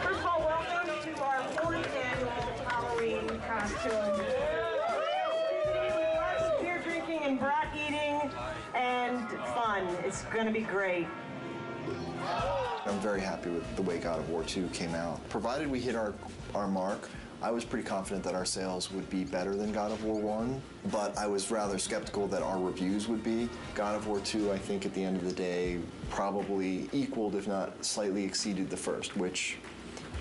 First of all, welcome to our 4th annual Halloween costume. With beer drinking and brat eating and fun. It's going to be great. I'm very happy with the way God of War 2 came out. Provided we hit our mark, I was pretty confident that our sales would be better than God of War 1, but I was rather skeptical that our reviews would be. God of War 2, I think at the end of the day, probably equaled, if not slightly exceeded the first, which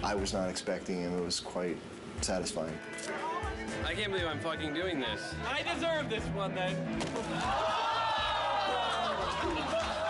I was not expecting, and it was quite satisfying. I can't believe I'm fucking doing this. I deserve this one, then.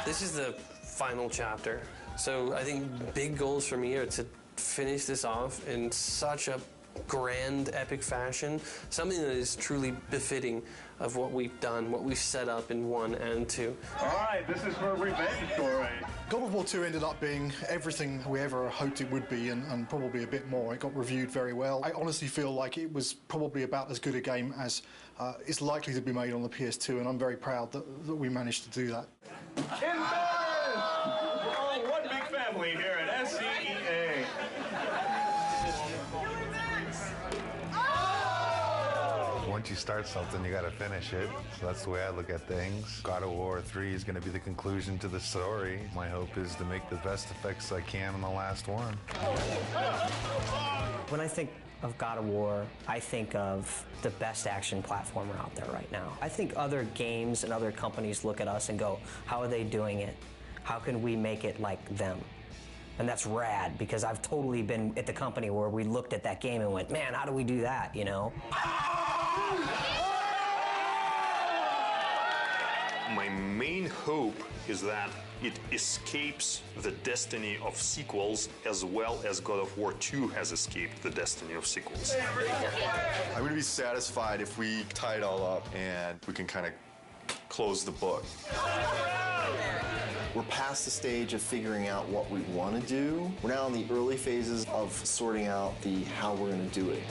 This is the final chapter. So I think big goals for me are to finish this off in such a grand, epic fashion, something that is truly befitting of what we've done, what we've set up in 1 and 2. All right, this is for a revenge story. God of War 2 ended up being everything we ever hoped it would be, and probably a bit more. It got reviewed very well. I honestly feel like it was probably about as good a game as is likely to be made on the PS2, and I'm very proud that we managed to do that. Oh, one big family here at SCEA. Once you start something, you gotta finish it. So that's the way I look at things. God of War 3 is gonna be the conclusion to the story. My hope is to make the best effects I can on the last one. When I think of God of War, I think of the best action platformer out there right now. I think other games and other companies look at us and go, how are they doing it? How can we make it like them? And that's rad, because I've totally been at the company where we looked at that game and went, man, how do we do that, you know? My main hope is that it escapes the destiny of sequels as well as God of War 2 has escaped the destiny of sequels. I'm going to be satisfied if we tie it all up and we can kind of close the book. We're past the stage of figuring out what we want to do. We're now in the early phases of sorting out the how we're going to do it.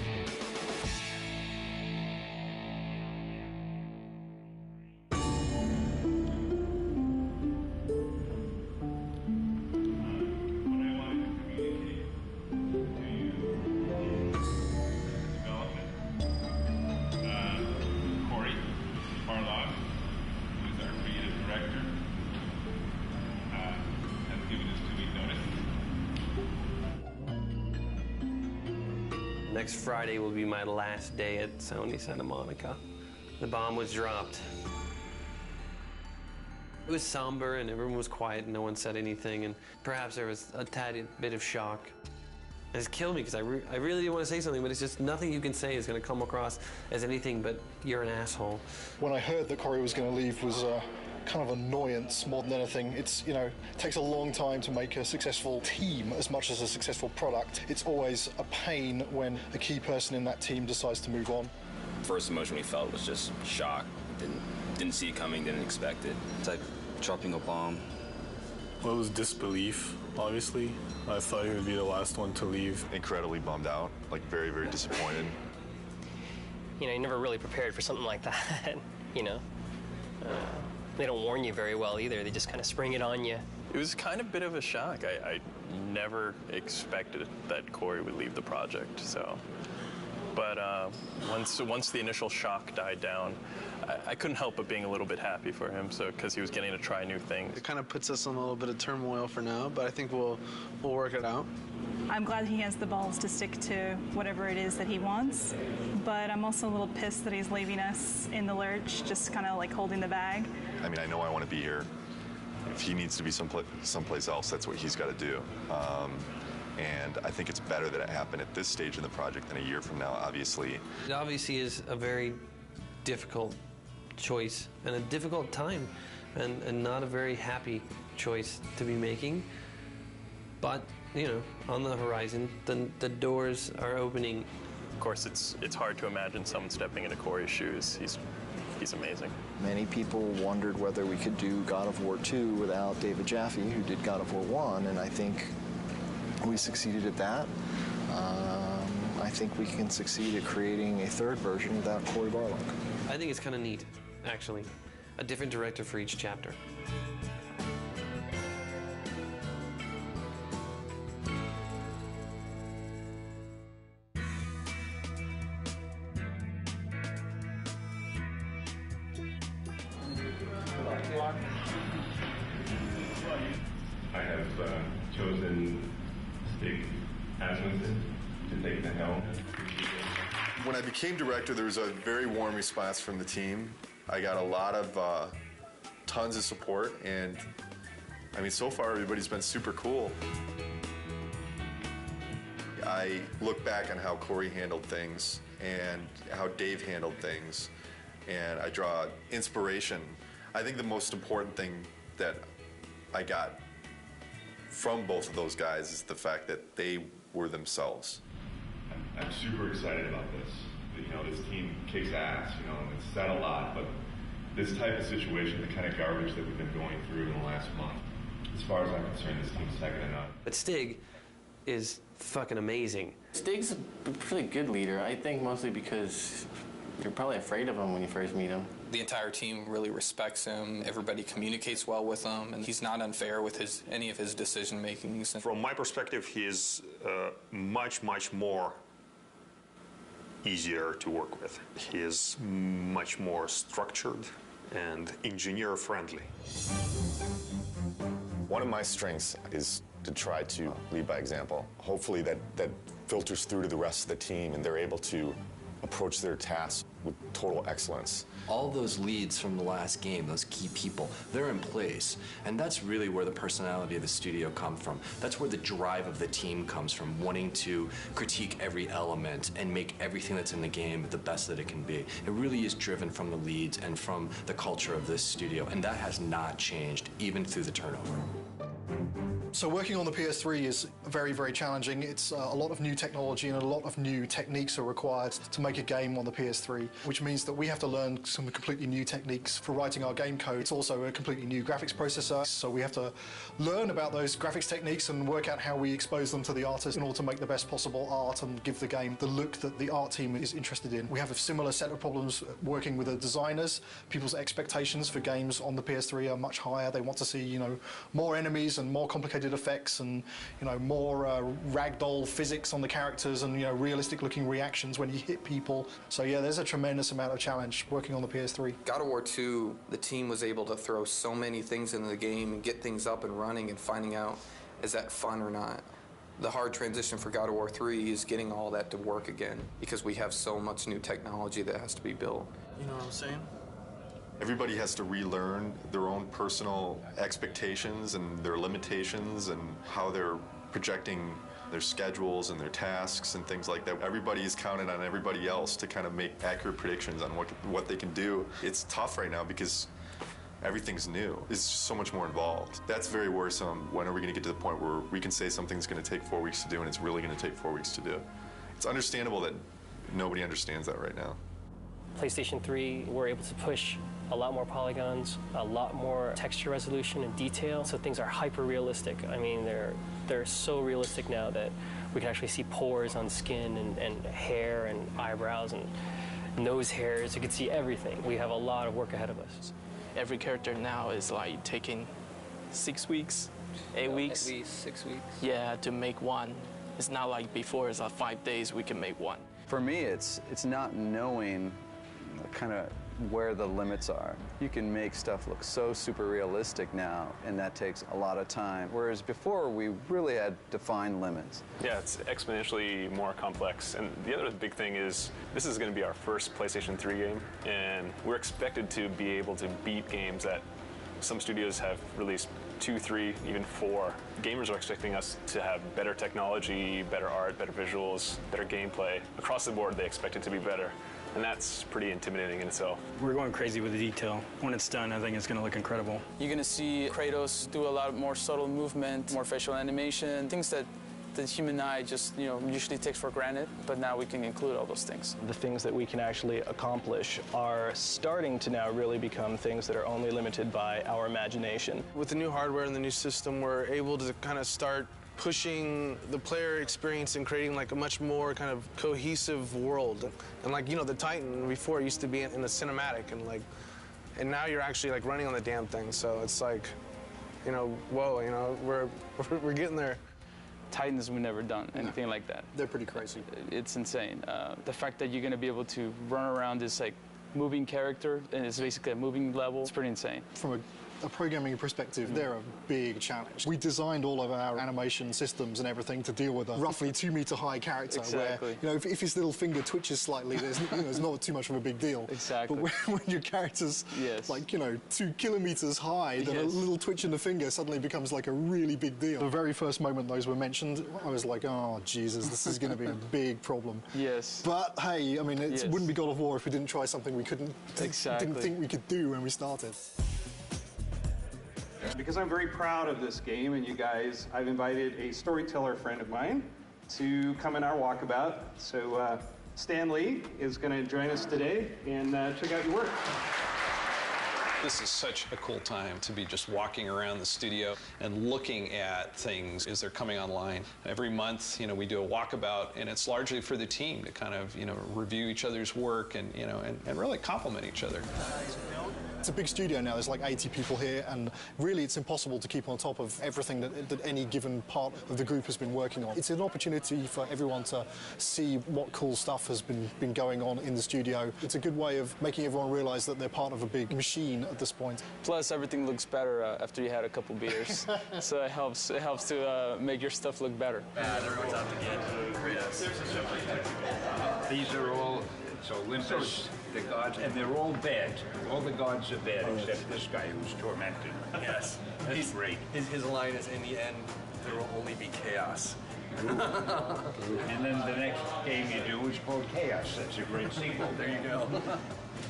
Next Friday will be my last day at Sony Santa Monica. The bomb was dropped. It was somber and everyone was quiet and no one said anything, and perhaps there was a tad bit of shock. It's killed me because I really want to say something, but it's just nothing you can say is going to come across as anything but you're an asshole. When I heard that Corey was going to leave was kind of annoyance more than anything. It's, you know, it takes a long time to make a successful team as much as a successful product. It's always a pain when a key person in that team decides to move on. First emotion we felt was just shock. Didn't see it coming, didn't expect it. It's like dropping a bomb. Well, it was disbelief, obviously. I thought he would be the last one to leave. Incredibly bummed out, like very, very disappointed. You know, you never really prepared for something like that, you know. They don't warn you very well either. They just kind of spring it on you. It was kind of a bit of a shock. I never expected that Corey would leave the project, so. But once the initial shock died down, I couldn't help but being a little bit happy for him, so because he was getting to try new things. It kind of puts us in a little bit of turmoil for now, but I think we'll work it out. I'm glad he has the balls to stick to whatever it is that he wants, but I'm also a little pissed that he's leaving us in the lurch, just kind of like holding the bag. I mean, I know I want to be here. If he needs to be someplace else, that's what he's got to do. And I think it's better that it happened at this stage in the project than a year from now, obviously. It obviously is a very difficult choice and a difficult time and not a very happy choice to be making. But, you know, on the horizon, the doors are opening. Of course, it's hard to imagine someone stepping into Corey's shoes. He's amazing. Many people wondered whether we could do God of War 2 without David Jaffe, who did God of War 1, and I think we succeeded at that. I think we can succeed at creating a third version without Cory Barlog. I think it's kind of neat, actually. A different director for each chapter. have chosen Stig Asmussen to take the helm. When I became director, there was a very warm response from the team. I got a lot of tons of support, and I mean, so far everybody's been super cool. I look back on how Corey handled things and how Dave handled things, and I draw inspiration. I think the most important thing that I got from both of those guys is the fact that they were themselves. I'm super excited about this. You know, this team kicks ass, you know, and it's said a lot, but this type of situation, the kind of garbage that we've been going through in the last month, as far as I'm concerned, this team's second to none. But Stig is fucking amazing. Stig's a pretty good leader, I think mostly because you're probably afraid of him when you first meet him. The entire team really respects him. Everybody communicates well with him, and he's not unfair with any of his decision makings. From my perspective, he is much more easier to work with. He is much more structured and engineer friendly. One of my strengths is to try to lead by example. Hopefully that filters through to the rest of the team and they're able to approach their tasks with total excellence. All those leads from the last game, those key people, they're in place. And that's really where the personality of the studio comes from. That's where the drive of the team comes from, wanting to critique every element and make everything that's in the game the best that it can be. It really is driven from the leads and from the culture of this studio, and that has not changed, even through the turnover. So working on the PS3 is very, very challenging. It's a lot of new technology and a lot of new techniques are required to make a game on the PS3, which means that we have to learn some completely new techniques for writing our game code. It's also a completely new graphics processor, so we have to learn about those graphics techniques and work out how we expose them to the artist in order to make the best possible art and give the game the look that the art team is interested in. We have a similar set of problems working with the designers. People's expectations for games on the PS3 are much higher. They want to see, you know, more enemies and more complicated effects and, you know, more ragdoll physics on the characters and, you know, realistic looking reactions when you hit people. So yeah, there's a tremendous amount of challenge working on the PS3. God of War 2, the team was able to throw so many things into the game and get things up and running and finding out, is that fun or not? The hard transition for God of War 3 is getting all that to work again because we have so much new technology that has to be built. You know what I'm saying? Everybody has to relearn their own personal expectations and their limitations and how they're projecting their schedules and their tasks and things like that. Everybody is counting on everybody else to kind of make accurate predictions on what they can do. It's tough right now because everything's new. It's just so much more involved. That's very worrisome. When are we going to get to the point where we can say something's going to take 4 weeks to do and it's really going to take 4 weeks to do? It's understandable that nobody understands that right now. PlayStation 3, we're able to push a lot more polygons, a lot more texture resolution and detail, so things are hyper realistic. I mean, they're so realistic now that we can actually see pores on skin and hair and eyebrows and nose hairs. You can see everything. We have a lot of work ahead of us. Every character now is like taking 6 weeks, 8 weeks. At least 6 weeks. Yeah, to make one. It's not like before, it's like 5 days we can make one. For me, it's not knowing kind of where the limits are. You can make stuff look so super realistic now, and that takes a lot of time. Whereas before, we really had defined limits. Yeah, it's exponentially more complex. And the other big thing is this is going to be our first PlayStation 3 game, and we're expected to be able to beat games that some studios have released 2, 3, even 4. Gamers are expecting us to have better technology, better art, better visuals, better gameplay. Across the board, they expect it to be better. And that's pretty intimidating in itself. We're going crazy with the detail. When it's done, I think it's going to look incredible. You're going to see Kratos do a lot more subtle movement, more facial animation, things that the human eye just, usually takes for granted, but now we can include all those things. The things that we can actually accomplish are starting to now really become things that are only limited by our imagination. With the new hardware and the new system, we're able to kind of start pushing the player experience and creating like a much more kind of cohesive world. And like, the Titan before used to be in a cinematic and now you're actually like running on the damn thing. So it's like, whoa, we're getting there. Titans, we've never done anything like that. They're pretty crazy. It's insane. The fact that you're going to be able to run around this like moving character and it's basically a moving level, it's pretty insane. From a a programming perspective, they're a big challenge. We designed all of our animation systems and everything to deal with a roughly 2-meter high character Exactly. where, you know, if his little finger twitches slightly, there's, you know, it's not too much of a big deal. Exactly. But when your character's like, you know, 2 kilometers high, then a little twitch in the finger suddenly becomes like a really big deal. The very first moment those were mentioned, I was like, oh, Jesus, this is going to be a big problem. Yes. But hey, I mean, it wouldn't be God of War if we didn't try something we didn't think we could do when we started. Because I'm very proud of this game and you guys, I've invited a storyteller friend of mine to come in our walkabout. So Stan Lee is going to join us today and check out your work. This is such a cool time to be just walking around the studio and looking at things as they're coming online. Every month, you know, we do a walkabout, and it's largely for the team to kind of, you know, review each other's work and, you know, and really compliment each other. It's a big studio now, there's like 80 people here, and really it's impossible to keep on top of everything that any given part of the group has been working on. It's an opportunity for everyone to see what cool stuff has been going on in the studio. It's a good way of making everyone realize that they're part of a big machine at this point. Plus, everything looks better after you had a couple beers, so it helps to make your stuff look better. Everyone's out to get Kratos. These are all, so Olympus, the gods, and they're all bad. All the gods are bad, except this guy who's tormented. Yes. That's great. His line is, in the end, there will only be chaos. And then the next game you do is called Chaos. That's a great sequel. There you go.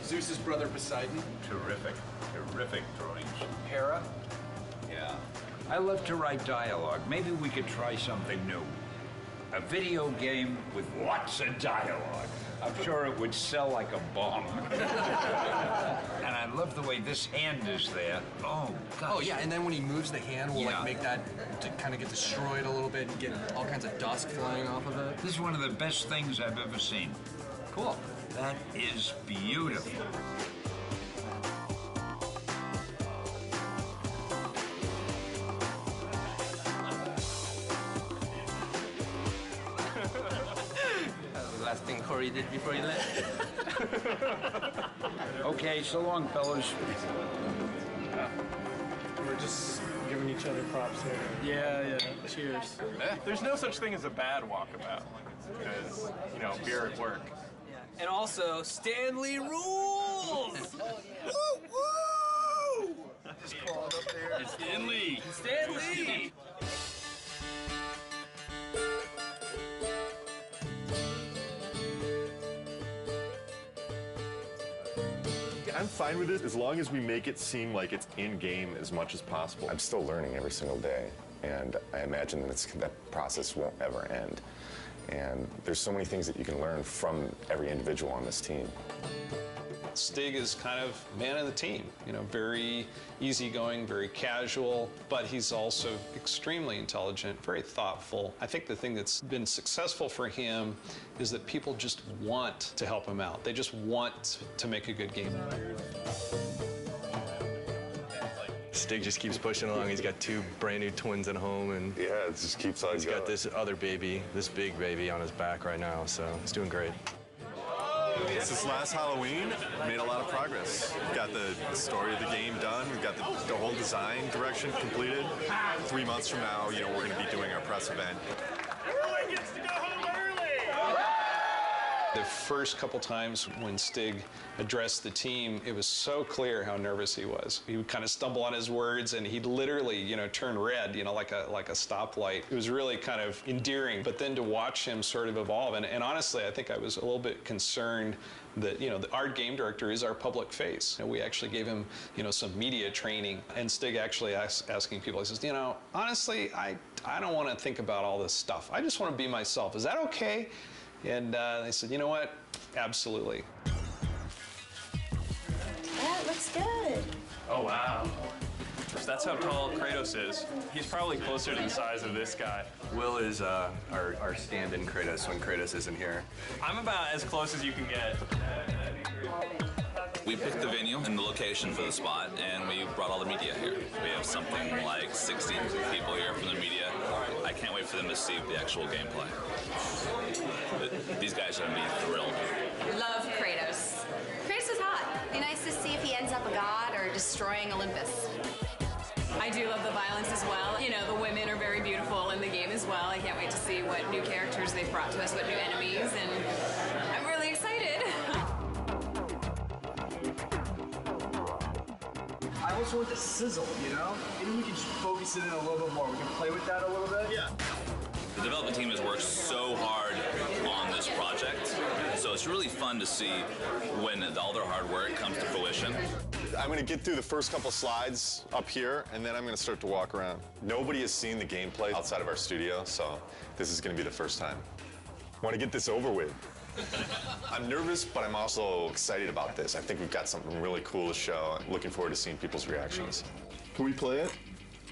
Zeus's brother Poseidon. Terrific. Terrific drawings. Hera. Yeah. I love to write dialogue. Maybe we could try something new. A video game with lots of dialogue. I'm sure it would sell like a bomb. And I love the way this hand is there. Oh, gosh. Oh, yeah, and then when he moves the hand, we'll like make that to kind of get destroyed a little bit and get all kinds of dust flying off of it. This is one of the best things I've ever seen. Cool. That is beautiful. Last thing Corey did before he left. Okay, so long, fellas. We're just giving each other props here. Yeah. Cheers. There's no such thing as a bad walkabout because, you know, beer at work. And also, Stanley rules! Woo, woo! Just crawled up there. It's Stanley. Stanley! I'm fine with it as long as we make it seem like it's in-game as much as possible. I'm still learning every single day, and I imagine that process won't ever end. And there's so many things that you can learn from every individual on this team. Stig is kind of man of the team, you know, very easygoing, very casual, but he's also extremely intelligent, very thoughtful. I think the thing that's been successful for him is that people just want to help him out. They just want to make a good game. Stig just keeps pushing along. He's got 2 brand new twins at home, and yeah, it just keeps on He's got this other baby, this big baby on his back right now, so he's doing great. Since last Halloween, made a lot of progress. We've got the story of the game done. We've got the whole design direction completed. 3 months from now, you know, we're going to be doing our press event. Everyone gets to go home early! The first couple times when Stig addressed the team, it was so clear how nervous he was. He would kind of stumble on his words, and he'd literally, you know, turn red, you know, like a stoplight. It was really kind of endearing. But then to watch him sort of evolve, and honestly, I think I was a little bit concerned that, you know, our game director is our public face. And we actually gave him, you know, some media training. And Stig actually asking people, he says, you know, honestly, I don't want to think about all this stuff. I just want to be myself. Is that okay? And they said, you know what? Absolutely. That looks good. Oh, wow. So that's how tall Kratos is. He's probably closer to the size of this guy. Will is our stand-in Kratos when Kratos isn't here. I'm about as close as you can get. We picked the venue and the location for the spot, and we brought all the media here. We have something like 60 people here from the media. I can't wait for them to see the actual gameplay. These guys are going to be thrilled. Love Kratos. Kratos is hot. Be nice to see if he ends up a god or destroying Olympus. I do love the violence as well. You know, the women are very beautiful in the game as well. I can't wait to see what new characters they've brought to us, what new enemies, and I'm really excited. I also want the sizzle, you know? Maybe we can just focus it in a little bit more. We can play with that a little bit. Yeah. The development team has worked so hard on this project, so it's really fun to see when all their hard work comes to fruition. I'm going to get through the first couple slides up here, and then I'm going to start to walk around. Nobody has seen the gameplay outside of our studio, so this is going to be the first time. Want to get this over with. I'm nervous, but I'm also excited about this. I think we've got something really cool to show. I'm looking forward to seeing people's reactions. Can we play it?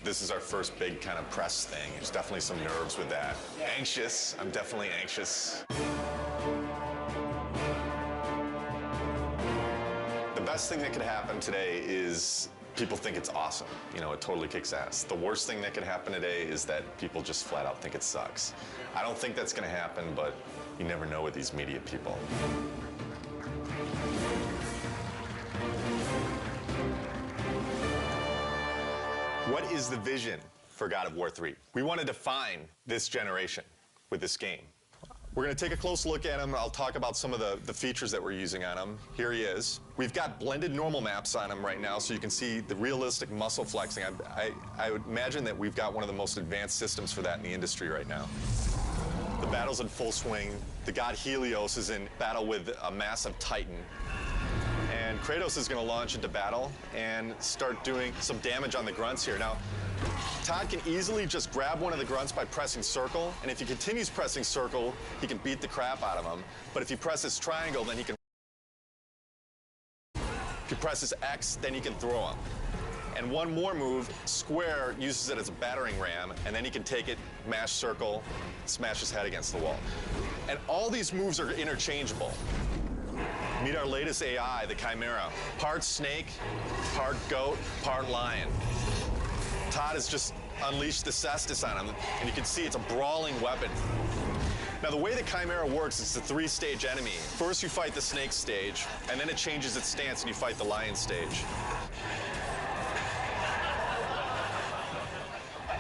This is our first big kind of press thing. There's definitely some nerves with that. Anxious. I'm definitely anxious. The best thing that could happen today is people think it's awesome. You know, it totally kicks ass. The worst thing that could happen today is that people just flat out think it sucks. I don't think that's going to happen, but you never know with these media people. What is the vision for God of War 3? We want to define this generation with this game. We're going to take a close look at him. I'll talk about some of the features that we're using on him. Here he is. We've got blended normal maps on him right now, so you can see the realistic muscle flexing. I would imagine that we've got one of the most advanced systems for that in the industry right now. The battle's in full swing. The god Helios is in battle with a massive Titan. And Kratos is going to launch into battle and start doing some damage on the grunts here. Now, Todd can easily just grab one of the grunts by pressing circle, and if he continues pressing circle, he can beat the crap out of him. But if he presses triangle, then he can... If he presses X, then he can throw him. And one more move, square uses it as a battering ram, and then he can take it, mash circle, smash his head against the wall. And all these moves are interchangeable. Meet our latest AI, the Chimera. Part snake, part goat, part lion. Todd has just unleashed the cestus on him, and you can see it's a brawling weapon. Now, the way the Chimera works is it's a 3-stage enemy. First, you fight the snake stage, and then it changes its stance, and you fight the lion stage.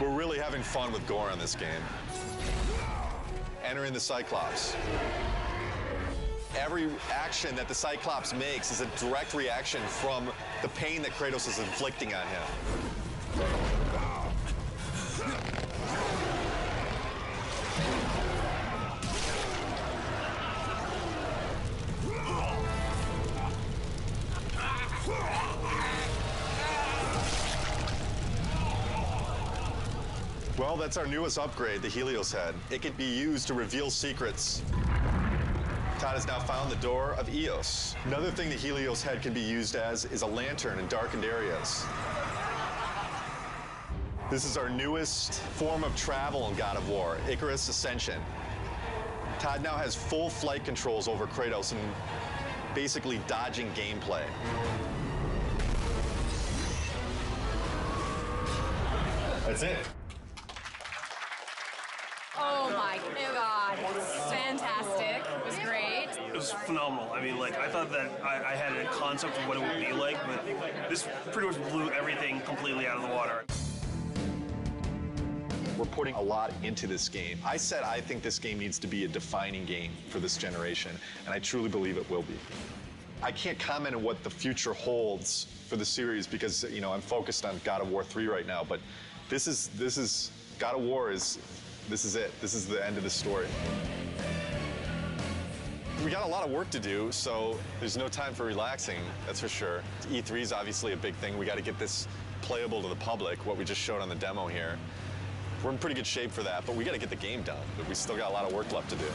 We're really having fun with gore in this game. Entering the Cyclops. Every action that the Cyclops makes is a direct reaction from the pain that Kratos is inflicting on him. Well, that's our newest upgrade, the Helios head. It can be used to reveal secrets. Todd has now found the door of Eos. Another thing the Helios head can be used as is a lantern in darkened areas. This is our newest form of travel in God of War, Icarus Ascension. Todd now has full flight controls over Kratos and basically dodging gameplay. That's it. Oh my God, fantastic, it was great. It was phenomenal. I mean, like, I thought that I had a concept of what it would be like, but this pretty much blew everything completely out of the water. We're putting a lot into this game. I said I think this game needs to be a defining game for this generation, and I truly believe it will be. I can't comment on what the future holds for the series because, you know, I'm focused on God of War 3 right now, but this is God of War is, this is it. This is the end of the story. We got a lot of work to do, so there's no time for relaxing, that's for sure. E3 is obviously a big thing. We got to get this playable to the public, what we just showed on the demo here. We're in pretty good shape for that, but we got to get the game done. But we still got a lot of work left to do.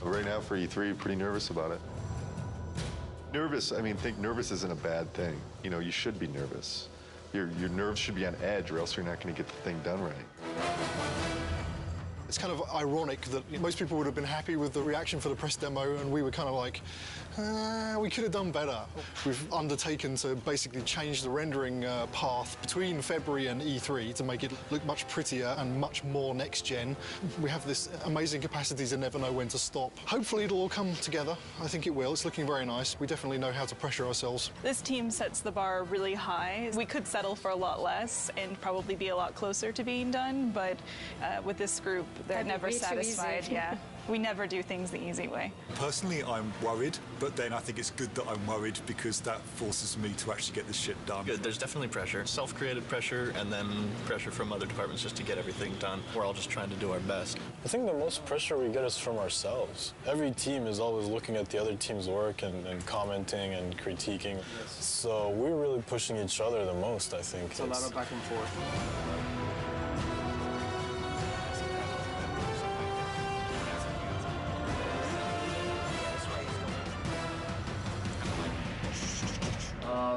Right now for E3, pretty nervous about it. Nervous, I mean, think nervous isn't a bad thing. You know, you should be nervous. Your nerves should be on edge or else you're not going to get the thing done right. It's kind of ironic that most people would have been happy with the reaction for the press demo, and we were kind of like, we could have done better. We've undertaken to basically change the rendering path between February and E3 to make it look much prettier and much more next-gen. We have this amazing capacity to never know when to stop. Hopefully it'll all come together. I think it will. It's looking very nice. We definitely know how to pressure ourselves. This team sets the bar really high. We could settle for a lot less and probably be a lot closer to being done, but with this group, they're never satisfied. Yeah. We never do things the easy way. Personally, I'm worried, but then I think it's good that I'm worried because that forces me to actually get this shit done. Good. There's definitely pressure. Self-created pressure and then pressure from other departments just to get everything done. We're all just trying to do our best. I think the most pressure we get is from ourselves. Every team is always looking at the other team's work and commenting and critiquing. So we're really pushing each other the most, I think. It's a lot of back and forth.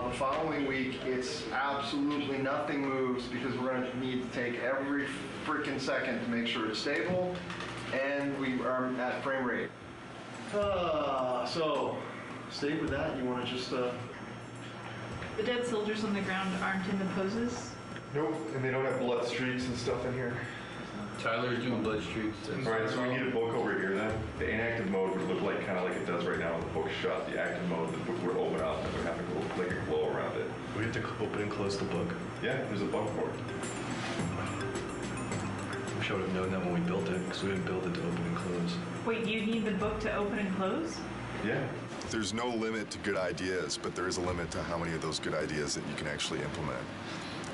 The following week, it's absolutely nothing moves because we're going to need to take every freaking second to make sure it's stable and we are at frame rate. So, stay with that. You want to just... The dead soldiers on the ground aren't in the poses? Nope, and they don't have blood streaks and stuff in here. Tyler's doing blood streaks. Alright, so we need a book over here then. The inactive mode would look like kind of like it does right now when the book's shut. The active mode, the book would open up and it would have like a glow around it. We have to open and close the book. Yeah, there's a button for it. We should have known that when we built it, because we didn't build it to open and close. Wait, you need the book to open and close? Yeah. There's no limit to good ideas, but there is a limit to how many of those good ideas that you can actually implement.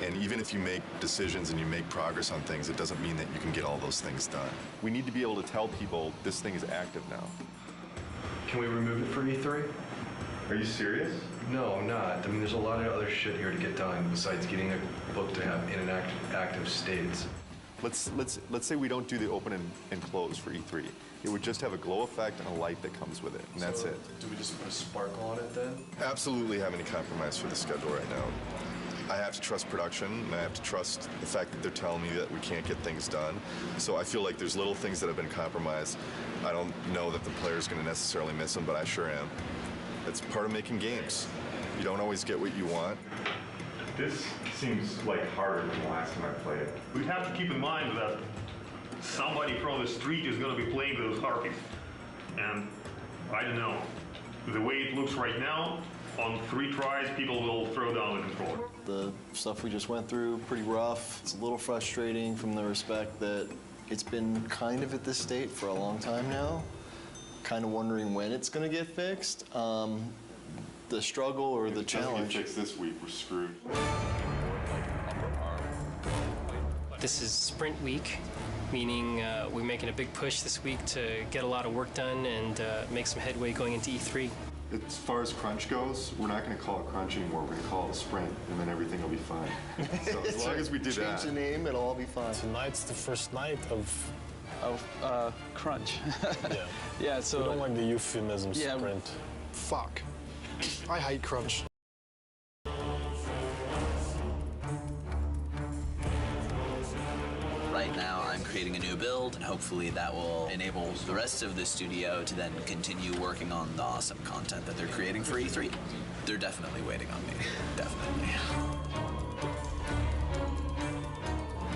And even if you make decisions and you make progress on things, it doesn't mean that you can get all those things done. We need to be able to tell people this thing is active now. Can we remove it for E3? Are you serious? No, I'm not. I mean, there's a lot of other shit here to get done besides getting a book to have in an active states. Let's say we don't do the open and close for E3. It would just have a glow effect and a light that comes with it, and that's it. Do we just put a sparkle on it then? Absolutely have any compromise for the schedule right now. I have to trust production, and I have to trust the fact that they're telling me that we can't get things done. So I feel like there's little things that have been compromised. I don't know that the player's going to necessarily miss them, but I sure am. It's part of making games. You don't always get what you want. This seems like harder than the last time I played it. We'd have to keep in mind that somebody from the street is going to be playing with those harpies. And I don't know. The way it looks right now, on 3 tries, people will throw down the controller. The stuff we just went through, pretty rough. It's a little frustrating from the respect that it's been kind of at this state for a long time now. Kind of wondering when it's going to get fixed. The struggle or the challenge. If it gets fixed this week, we're screwed. This is sprint week, meaning we're making a big push this week to get a lot of work done and make some headway going into E3. As far as crunch goes, we're not going to call it crunch anymore. We're going to call it a sprint, and then everything will be fine. So as long as we do that. Change the name, it'll all be fine. Tonight's the first night of crunch. Yeah. Yeah, so... We don't like the euphemism sprint. Fuck. I hate crunch. Right now, I'm creating a new build, and hopefully that will enable the rest of the studio to then continue working on the awesome content that they're creating for E3. They're definitely waiting on me. Definitely.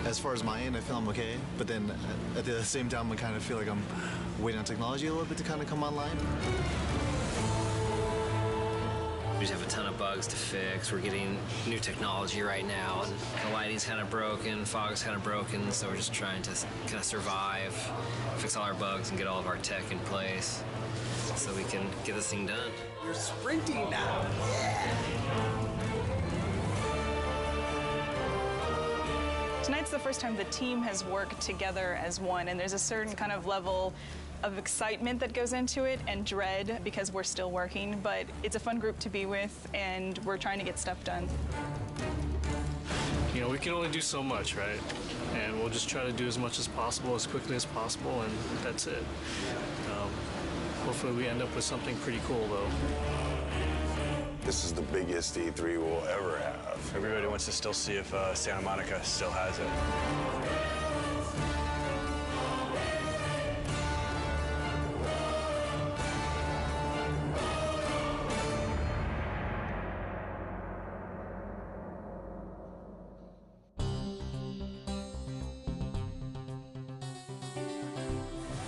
As far as my end, I feel I'm okay, but then at the same time, I kind of feel like I'm waiting on technology a little bit to kind of come online. We just have a ton of bugs to fix. We're getting new technology right now, and the lighting's kind of broken, fog's kind of broken, so we're just trying to kind of survive, fix all our bugs, and get all of our tech in place so we can get this thing done. You're sprinting now. Yeah. Tonight's the first time the team has worked together as one, and there's a certain kind of level of excitement that goes into it and dread because we're still working, but it's a fun group to be with, and we're trying to get stuff done. You know, we can only do so much, right? And we'll just try to do as much as possible, as quickly as possible, and that's it. Hopefully we end up with something pretty cool, though. This is the biggest E3 we'll ever have. Everybody wants to still see if Santa Monica still has it.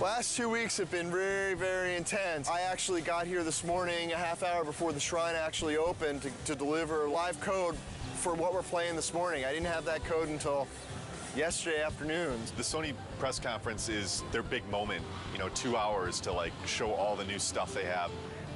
Last 2 weeks have been very, very intense. I actually got here this morning a half hour before the shrine actually opened to deliver live code for what we're playing this morning. I didn't have that code until yesterday afternoon. The Sony press conference is their big moment, 2 hours to like show all the new stuff they have.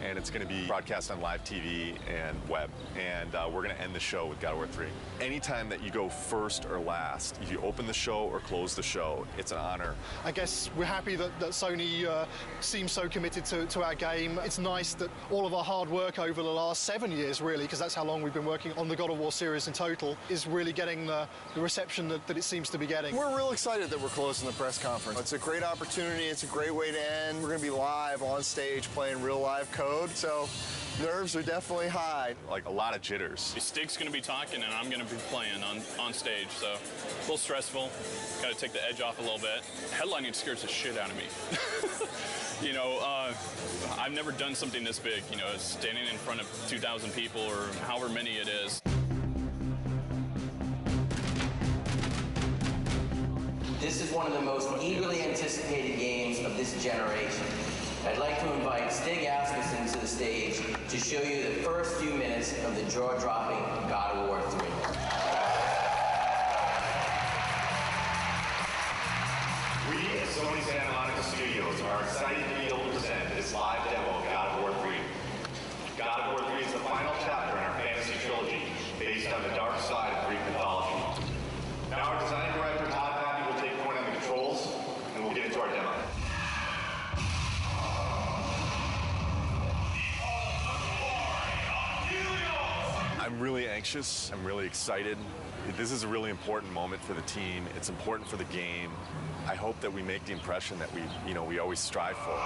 And it's going to be broadcast on live TV and web. And we're going to end the show with God of War 3. Anytime that you go first or last, if you open the show or close the show, it's an honor. I guess we're happy that Sony seems so committed to our game. It's nice that all of our hard work over the last 7 years, really, because that's how long we've been working on the God of War series in total, is really getting the reception that it seems to be getting. We're real excited that we're closing the press conference. It's a great opportunity. It's a great way to end. We're going to be live on stage playing real live code. So nerves are definitely high. Like a lot of jitters. Stig's going to be talking and I'm going to be playing on stage, so a little stressful. Got to take the edge off a little bit. Headlining scares the shit out of me. I've never done something this big, standing in front of 2,000 people or however many it is. This is one of the most eagerly anticipated games of this generation. I'd like to invite Stig Asmussen to the stage to show you the first few minutes of the jaw-dropping God of War 3. We at Sony Santa Monica Studios are excited to be able to present this live demo of God of War 3. God of War 3 is the final chapter in our fantasy trilogy, based on the dark side of Greek mythology. Now our design director, Todd Pappy, will take point on the controls, and we'll get into our demo. I'm really anxious. I'm really excited. This is a really important moment for the team. It's important for the game. I hope that we make the impression that we always strive for.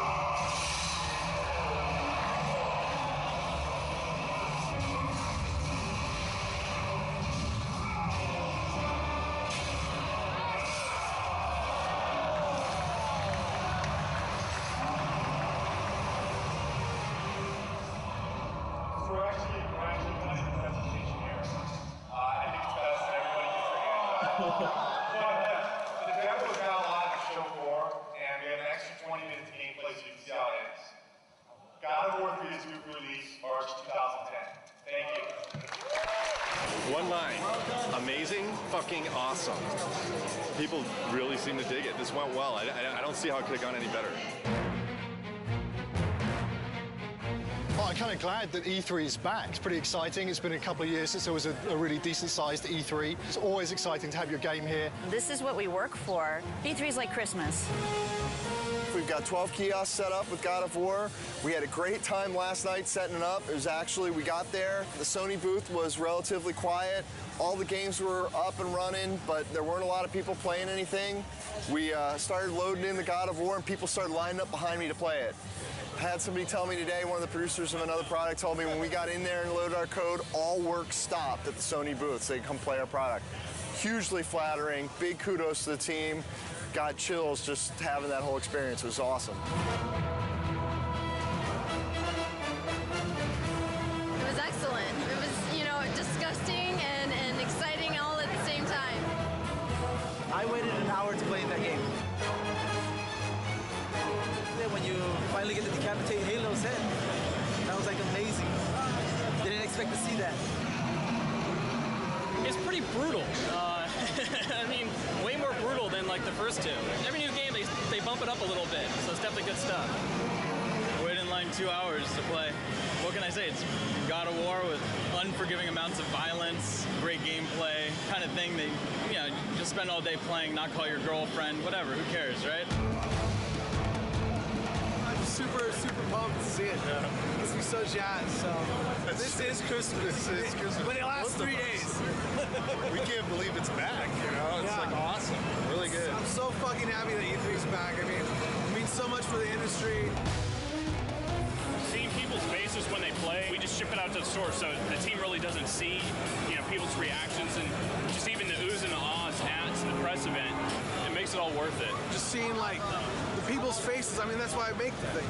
The demo's got a lot to show for, and we have an extra 20 minutes of gameplay so you can see how it ends. God of War 3 is due for release March 2010. Thank you. One line. Amazing, fucking awesome. People really seem to dig it. This went well. I don't see how it could have gone any better. Well, I'm kind of glad that E3 is back. It's pretty exciting. It's been a couple of years since there was a really decent-sized E3. It's always exciting to have your game here. This is what we work for. E3 is like Christmas. We've got 12 kiosks set up with God of War. We had a great time last night setting it up. It was actually, we got there, the Sony booth was relatively quiet. All the games were up and running, but there weren't a lot of people playing anything. We started loading in the God of War, and people started lining up behind me to play it. I had somebody tell me today, one of the producers of another product told me when we got in there and loaded our code, all work stopped at the Sony booth so they could come play our product. Hugely flattering, big kudos to the team. Got chills just having that whole experience. It was awesome. It was excellent. It was, disgusting and exciting all at the same time. I waited an hour to play that game. When you finally get to decapitate Halo's head, that was like amazing. Didn't expect to see that. It's pretty brutal. I mean, way more brutal than like the first two. Every new game, they bump it up a little bit, so it's definitely good stuff. Waited in line 2 hours to play. What can I say? It's God of War with unforgiving amounts of violence, great gameplay, kind of thing that, just spend all day playing, not call your girlfriend, whatever, who cares, right? Super pumped to see it. Makes me so jazzed. So this is Christmas. This is Christmas. But it lasts 3 days. We can't believe it's back. It's like awesome. Really good. I'm so fucking happy that E3's back. I mean, it means so much for the industry. Seeing people's faces when they play, we just ship it out to the store, so the team really doesn't see, people's reactions and just even the oohs and the ahs at the press event. It makes it all worth it. Just seeing the people's faces. I mean, that's why I make the thing.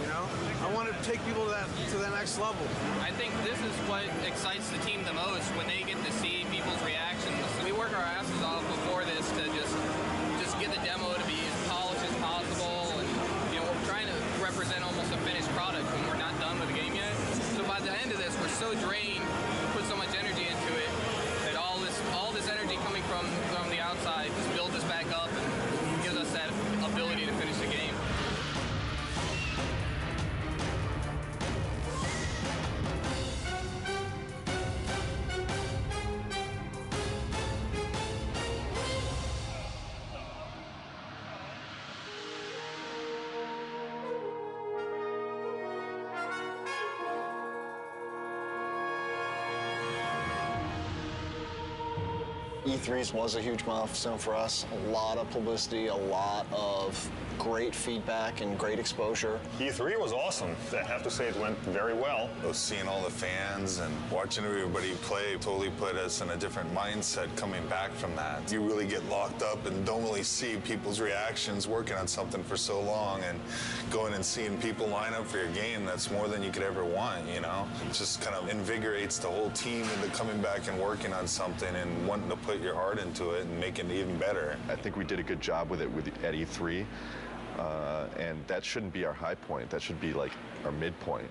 I want to take people to that next level. I think this is what excites the team the most when they get to see people's reactions. We work our asses off before this to just get the demo to be as polished as possible, and we're so drained, put so much energy into it, that all this energy coming from the outside just builds us back up and gives us that ability to finish the game. E3s was a huge milestone for us. A lot of publicity, a lot of great feedback and great exposure. E3 was awesome. I have to say it went very well. Seeing all the fans and watching everybody play totally put us in a different mindset coming back from that. You really get locked up and don't really see people's reactions working on something for so long, and going and seeing people line up for your game, that's more than you could ever want, you know? It just kind of invigorates the whole team into coming back and working on something and wanting to put your heart into it and make it even better. I think we did a good job with it at E3. And that shouldn't be our high point. That should be like our midpoint.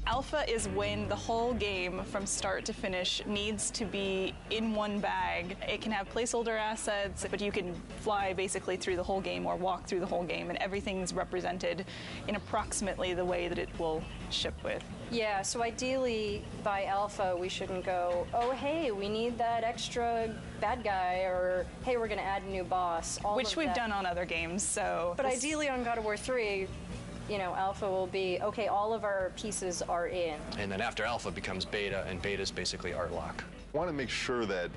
Alpha is when the whole game from start to finish needs to be in one bag. It can have placeholder assets, but you can fly basically through the whole game or walk through the whole game, and everything's represented in approximately the way that it will ship with. Yeah, so ideally by Alpha we shouldn't go, oh hey, we need that extra bad guy, or hey, we're gonna add a new boss. Which we've done on other games, so. But ideally on God of War 3, you know, Alpha will be, okay, all of our pieces are in. And then after Alpha becomes Beta, and Beta is basically art lock. I want to make sure that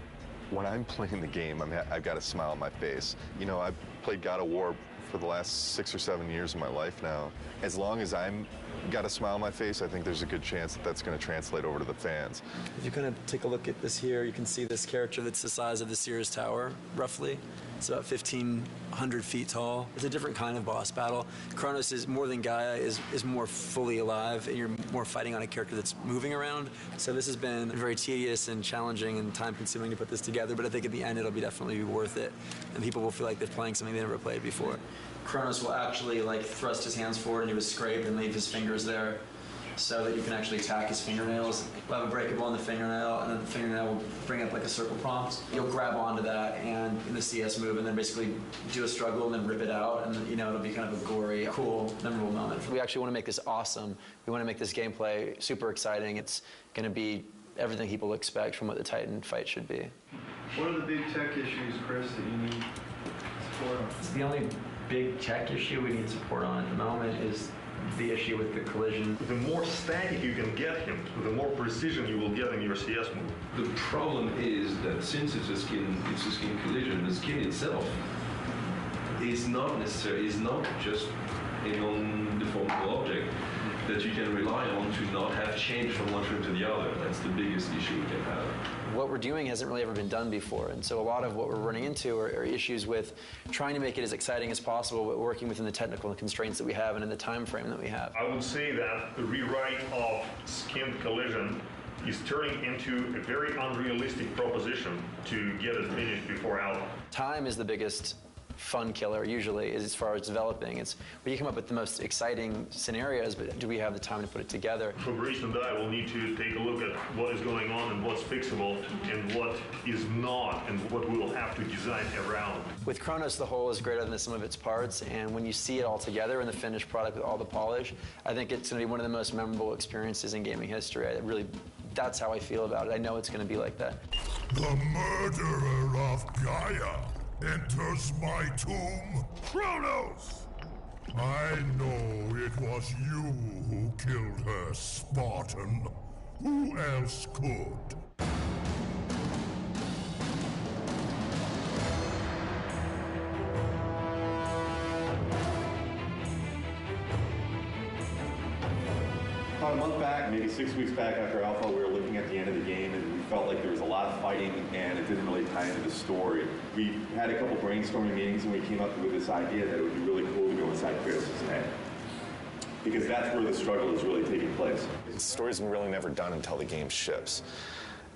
when I'm playing the game, I've got a smile on my face. You know, I've played God of War for the last 6 or 7 years of my life now. As long as I'm got a smile on my face, I think there's a good chance that that's going to translate over to the fans. If you kind of take a look at this here, you can see this character that's the size of the Sears Tower, roughly. It's about 1,500 feet tall. It's a different kind of boss battle. Kronos is more than Gaia, is more fully alive, and you're more fighting on a character that's moving around. So this has been very tedious and challenging and time-consuming to put this together, but I think at the end it'll definitely be worth it, and people will feel like they're playing something they never played before. Kronos will actually thrust his hands forward into his scrape and leave his fingers there, so that you can actually attack his fingernails. We'll have a breakable in the fingernail, and then the fingernail will bring up like a circle prompt. You'll grab onto that and in the CS move, and then basically do a struggle and then rip it out, and you know, it'll be kind of a gory, cool, memorable moment. We actually want to make this awesome. We want to make this gameplay super exciting. It's going to be everything people expect from what the Titan fight should be. What are the big tech issues, Chris, that you need support on? The only big tech issue we need support on at the moment is the issue with the collision. The more static you can get him, the more precision you will get in your CS move. The problem is that since it's a skin collision, the skin itself is not just a non-deformable object that you can rely on to not have change from one frame to the other. That's the biggest issue we can have. What we're doing hasn't really ever been done before, and so a lot of what we're running into are issues with trying to make it as exciting as possible, but working within the technical constraints that we have and in the time frame that we have. I would say that the rewrite of skinned collision is turning into a very unrealistic proposition to get it finished before Alpha. Time is the biggest fun killer usually, is as far as developing. It's where you come up with the most exciting scenarios, but do we have the time to put it together? Fabrice and I will need to take a look at what is going on and what's fixable and what is not, and what we will have to design around. With Kronos, the whole is greater than the sum of its parts, and when you see it all together in the finished product with all the polish, I think it's going to be one of the most memorable experiences in gaming history. That's how I feel about it. I know it's going to be like that. The murderer of Gaia enters my tomb. Kronos! I know it was you who killed her, Spartan. Who else could? About a month back, maybe 6 weeks back after Alpha, we were looking at the end of the game and we felt like there was a lot of fighting and it didn't really tie into the story. We had a couple brainstorming meetings and we came up with this idea that it would be really cool to go inside Kratos' head. Because that's where the struggle is really taking place. The story's really never done until the game ships.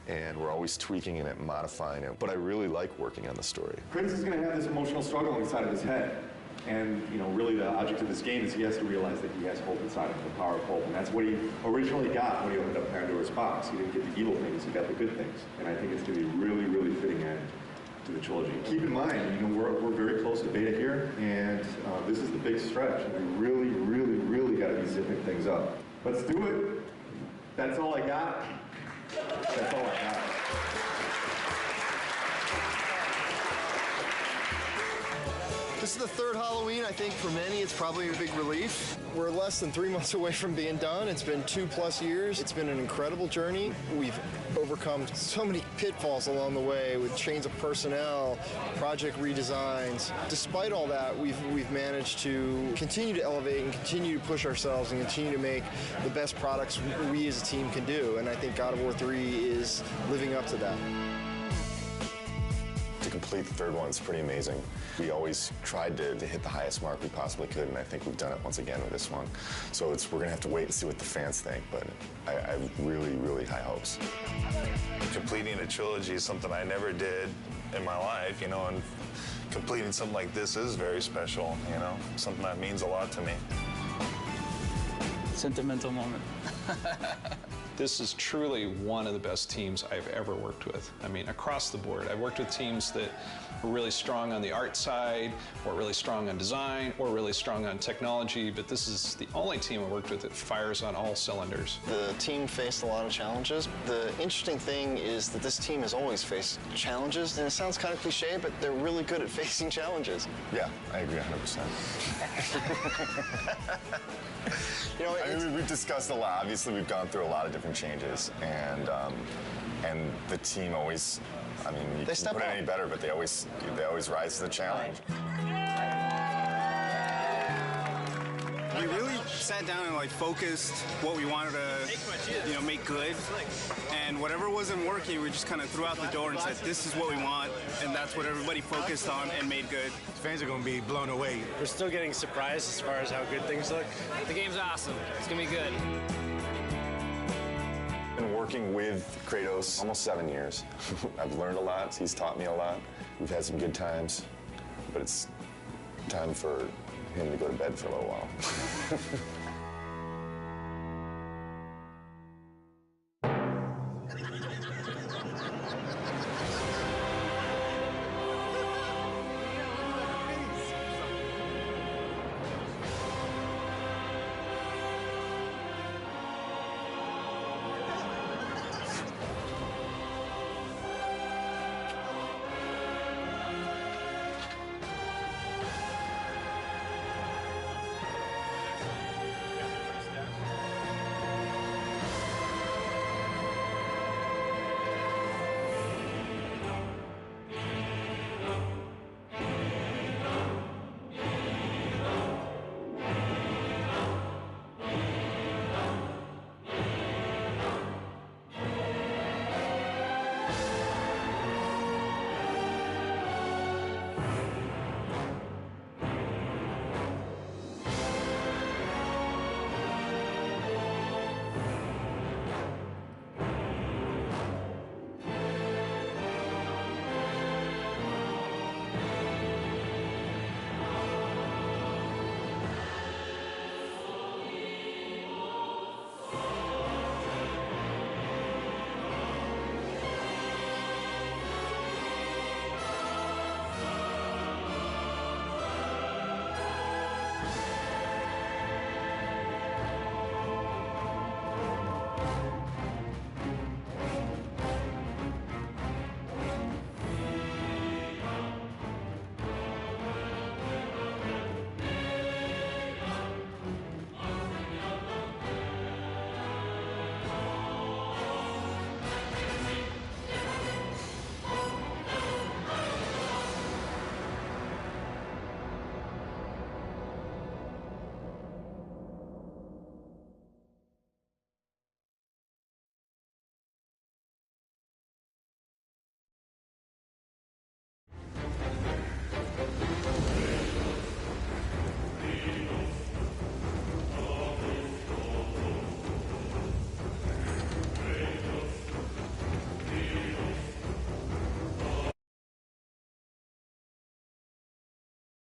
And we're always tweaking it and modifying it. But I really like working on the story. Kratos is going to have this emotional struggle inside of his head. And really the object of this game is he has to realize that he has hope inside of him, the power of hope. And that's what he originally got when he opened up Pandora's box. He didn't get the evil things, he got the good things. And I think it's going to be a really, really fitting end to the trilogy. Keep in mind, we're very close to beta here, and this is the big stretch. And we really, really, really got to be zipping things up. Let's do it. That's all I got. That's all I got. This is the third Halloween. I think for many it's probably a big relief. We're less than 3 months away from being done. It's been 2+ years. It's been an incredible journey. We've overcome so many pitfalls along the way with change of personnel, project redesigns. Despite all that, we've managed to continue to elevate and continue to push ourselves and continue to make the best products we as a team can do. And I think God of War 3 is living up to that. To complete the third one is pretty amazing. We always tried to hit the highest mark we possibly could, and I think we've done it once again with this one. So we're going to have to wait and see what the fans think, but I have really, really high hopes. Completing a trilogy is something I never did in my life, and completing something like this is very special, something that means a lot to me. Sentimental moment. This is truly one of the best teams I've ever worked with. I mean, across the board. I've worked with teams that were really strong on the art side, or really strong on design, or really strong on technology, but this is the only team I worked with that fires on all cylinders. The team faced a lot of challenges. The interesting thing is that this team has always faced challenges, and it sounds kind of cliche, but they're really good at facing challenges. Yeah, I agree 100%. We've discussed a lot. Obviously, we've gone through a lot of different changes, and the team always, you can put it any better, but they always rise to the challenge. We really sat down and focused what we wanted to, make good, and whatever wasn't working, we just kind of threw out the door and said, this is what we want, and that's what everybody focused on and made good. Fans are going to be blown away. We're still getting surprised as far as how good things look. The game's awesome. It's going to be good. I've been working with Kratos almost 7 years. I've learned a lot. He's taught me a lot. We've had some good times, but it's time for him to go to bed for a little while.